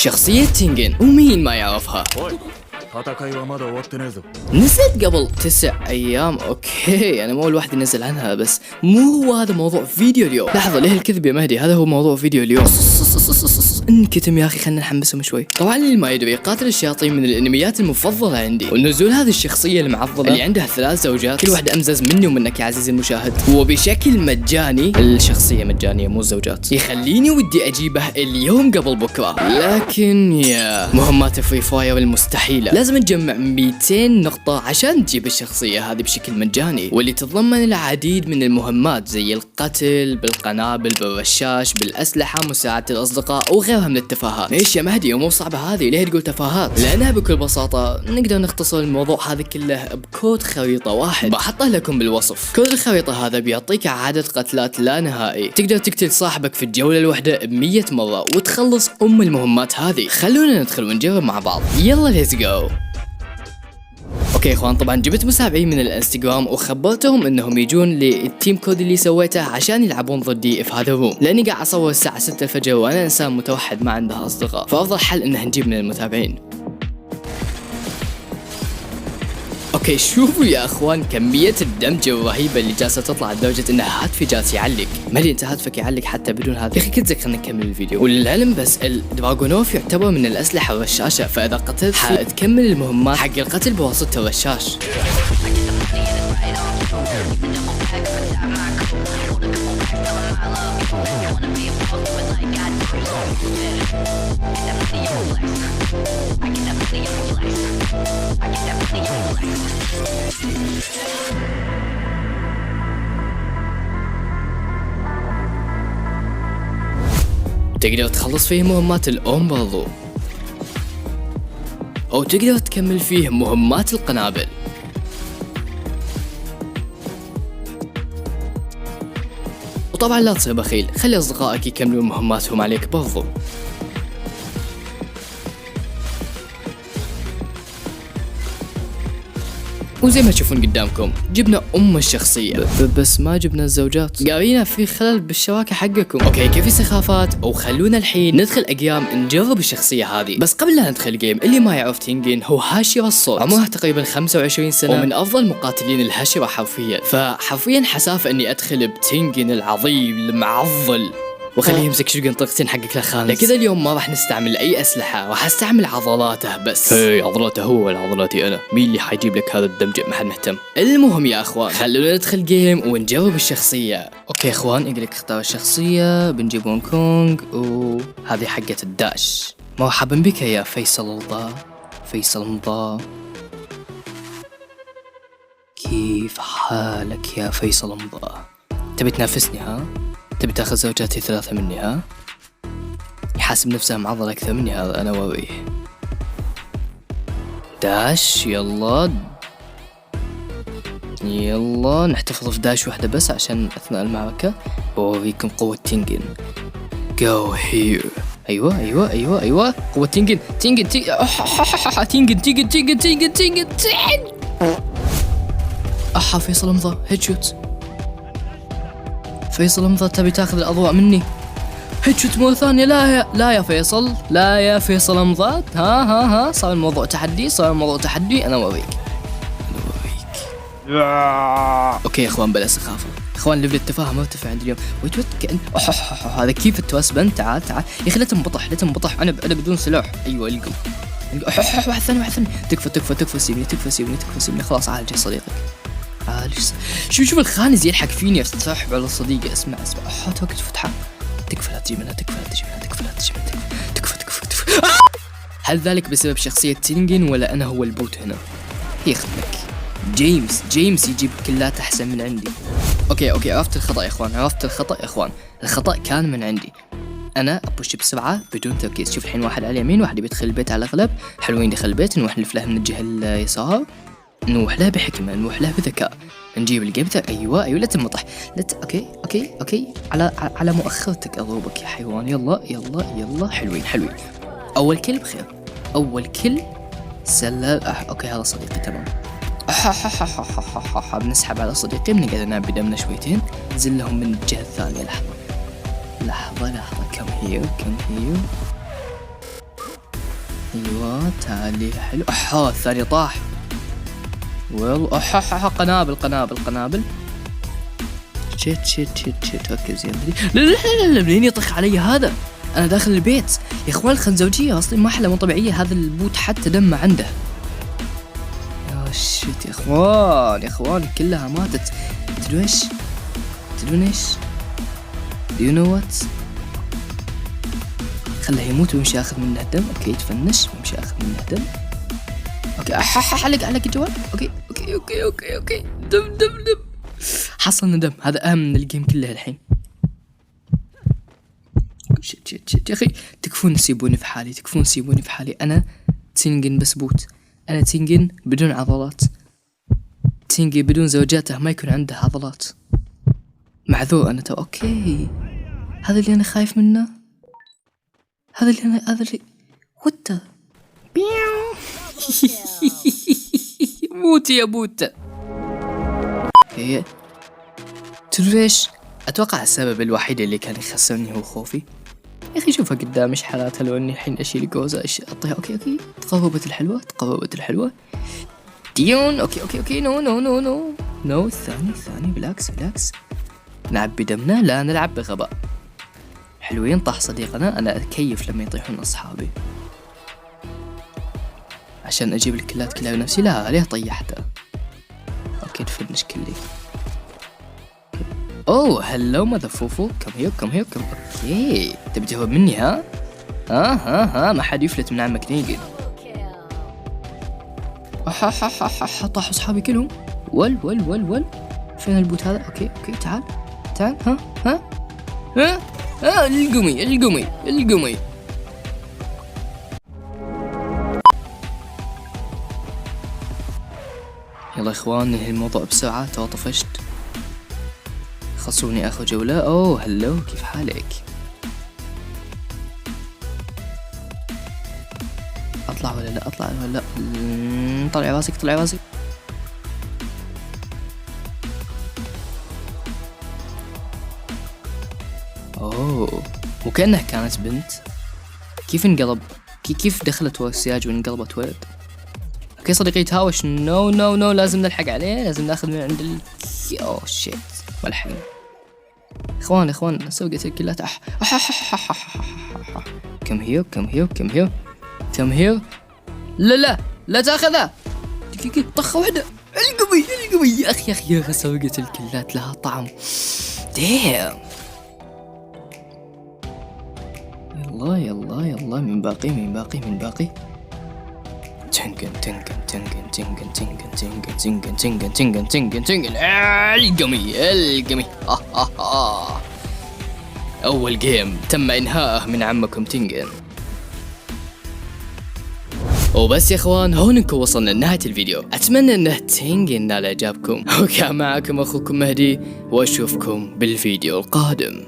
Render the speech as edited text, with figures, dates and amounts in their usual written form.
شخصية تينجن ومين ما يعرفها. نزلت قبل 9 أيام. اوكي انا مو اول واحد ينزل عنها، بس مو هو هذا موضوع فيديو اليوم. لحظة ليه الكذب يا مهدي؟ هذا هو موضوع فيديو اليوم. انكتم يا اخي خلنا نحمسهم شوي. طبعا اللي ما يدري قاتل الشياطين من الانميات المفضلة عندي، ونزول هذه الشخصية المعضلة اللي عندها 3 زوجات كل واحدة امزز مني ومنك يا عزيزي المشاهد، وبشكل مجاني. الشخصية مجانية مو زوجات، يخليني ودي اجيبه اليوم قبل بكرة. لكن يا مهمات فري فاير المستحيلة، لازم نجمع 200 نقطة عشان تجيب الشخصية هذه بشكل مجاني، واللي تتضمن العديد من المهمات زي القتل بالقنابل بالرشاش بالأسلحة مساعدة الأصدقاء وغيرها من التفاهات. ليش يا مهدي مو صعبة هذه؟ ليه تقول تفاهات؟ لأنها بكل بساطة نقدر نختصر الموضوع هذا كله بكود خريطة واحد بحطه لكم بالوصف. كود الخريطة هذا بيعطيك عدد قتلات لا نهائي، تقدر تقتل صاحبك في الجولة الواحدة ب100 مرة وتخلص المهمات هذه. خلونا ندخل ونجرب مع بعض، يلا ليتس جو. اوكي يا اخوان، طبعا جبت متابعين من الانستغرام وخبرتهم انهم يجون للتيم كود اللي سويته عشان يلعبون ضدي في هذا الروم، لاني قاعد اصور الساعه 6 الفجر وانا انسان متوحد ما عنده اصدقاء، فافضل حل انه نجيب من المتابعين. اوكي شوفوا يا اخوان كمية الدمج الرهيبة اللي جالسة تطلع لدرجة ان هاتفي جالس يعلق. مالي انت هاتفك يعلق حتى بدون هذا؟ يا اخي كنت خلينا نكمل الفيديو. وللعلم بس الدراغونوف يعتبر من الاسلحة الرشاشة، فاذا قتلت حتكمل المهمات حق القتل بواسطة الرشاش. تقدر تخلص فيه مهمات الأم برضو، أو تقدر تكمل فيه مهمات القنابل. وطبعا لا تصير بخيل، خلي أصدقائك يكملون مهماتهم عليك برضو. وزي ما تشوفون قدامكم جبنا الشخصية بس ما جبنا الزوجات. قارينا في خلل بالشبكة حقكم. اوكي كيف سخافات، وخلونا الحين ندخل اقيام نجرب الشخصية هذه. بس قبل لا ندخل جيم، اللي ما يعرف تينجن هو هاشيرا الصوت، عمره تقريبا 25 سنة ومن افضل مقاتلين الهاشيرا حرفيا. فحرفيا حسافة اني ادخل بتينجن العظيم المعضل وخليه يمسك شوقن طقتين حقك لخانس. لكذا اليوم ما راح نستعمل اي اسلحه، راح استعمل عضلاته بس. عضلاته هو ولا عضلاتي انا؟ مين اللي حيجيب لك هذا الدمج؟ ما حد مهتم. المهم يا اخوان خلونا ندخل جيم ونجرب الشخصيه. اوكي يا اخوان يقول لك اختار الشخصيه، بنجيب هونغ كونغ وهذه حقه الداش. مرحبا بك يا فيصل الضا. فيصل مضا، كيف حالك يا فيصل مضا؟ تبي تنافسني ها؟ تبي تاخذ زوجاتي 3 مني ها؟ يحاسب نفسه معضل اكثر مني هذا، انا اوريه. داش يلا يلا نحتفظ في داش واحدة بس عشان اثناء المعركة. بوريكم قوة تينجن. جو هير. ايوه ايوه ايوه ايوه قوة تينجن. تينجن احا فيصل امضى هيد شوت. فيصل امضى تبي تاخذ الاضواء مني؟ هيدشوت مرة ثانية. لا يا فيصل، لا يا فيصل امضى. ها صار الموضوع تحدي، انا اوريك. اوكي يا اخوان بلا سخافة اخوان، ليفل التفاهة مرتفع عندي اليوم. ويت كأن هذا كيف التوسبن. تعال يا اخي لا تنبطح انا بدون سلاح. ايوه القم واحد ثاني. تكفى سيبني خلاص. عالج يا صديقك عالج. شوف الخانز يلحق فيني افتح على صديقي. اسمع توقف فتحة. تكفى لا تجي منها. تكفى. هل ذلك بسبب شخصية تينجن ولا أنا هو البوت هنا؟ يخدمك جيمس يجيب كلات أحسن من عندي. أوكي عرفت الخطأ يا إخوان. الخطأ كان من عندي. أنا أبوش بسرعة بدون تركيز. شوف الحين واحد على اليمين، واحد بيدخل البيت على الأغلب. حلوين دخل البيت، نروح نلف من الجهة اليسار، نروح له بحكمة، نروح له بذكاء، نجيب الجيبتر. ايوه لا تنبطح. اوكي على مؤخرتك اضربك يا حيوان. يلا حلوين. اول كل بخير، اول كل سلال. اوكي هذا صديقي تمام. بنسحب على صديقي، بنقعد نعبي دمنا شويتين، ننزل لهم من الجهة الثانية. لحظة كم هيو. ايوه تعالي حلو. الثاني طاح. والله قنابل. شيت اوكي زين. لا منين يطخ علي هذا؟ انا داخل البيت يا اخوان. الخنزوجية اصلا ما احلى مو طبيعية. هذا البوت حتى دمه عنده. يا شيت يا اخوان كلها ماتت. تدرون ايش do you know what؟ خله يموت ويمشي اخذ منه الدم. اوكي يتفنش ويمشي اخذ منه الدم. اوكي حلق الجوال. اوكي دم حصلنا دم. هذا اهم من الجيم كله الحين. شت يا اخي تكفون سيبوني في حالي. انا تينجن بس بوت. انا تينجن بدون عضلات. تينجن بدون زوجاته ما يكون عنده عضلات. معذور انا اوكي. هذا اللي انا خايف منه. هذا اللي وات موت يا بوت. هي تدريش اتوقع السبب الوحيد اللي كان يخسرني هو خوفي. يا اخي شوفها قدام ايش حالاتها لو اني الحين اشيل جوزة اعطيها. اوكي تقربت الحلوة ديون. اوكي نو الثاني بالعكس نلعب بدمنا لا نلعب بغباء. حلوين طاح صديقنا. انا اكيف لما يطيحون اصحابي عشان اجيب الكلات كلها بنفسي. لا ليه طيحته؟ اوكي تفنش كلي. اوه هلو ماذا فوفو. كم هيو. اوكي تبي تهرب مني ها؟ ما حد يفلت من عمك نيجن. طاحوا اصحابي كلهم. ول فين البوت هذا؟ اوكي تعال ها القمي. يلا اخوان ننهي الموضوع بسرعة. طفشت. خصوني اخذ جولة. اوه هلو كيف حالك؟ اطلع ولا لا؟ طلع راسك. اوه وكأنه كانت بنت. كيف انقلب؟ كيف دخلت ورا السياج وانقلبت ولد؟ اوكي صديقي تهاوش. نو لازم نلحق عليه. لازم ناخذ من عند اوه شيت ما لحقنا. اخوان سوقت الكلات. كم هيو. لا تاخذها. طخ واحدة. القمي يا اخي سوقت الكلات لها طعم. ديم يلا من باقي. تنقن القمي. أول جيم تم إنهاءه من عمكم تنقن. وبس يا اخوان هون نكون وصلنا لنهاية الفيديو. أتمنى أنه تنقن نال إعجابكم. وكان معكم أخوكم مهدي وأشوفكم بالفيديو القادم.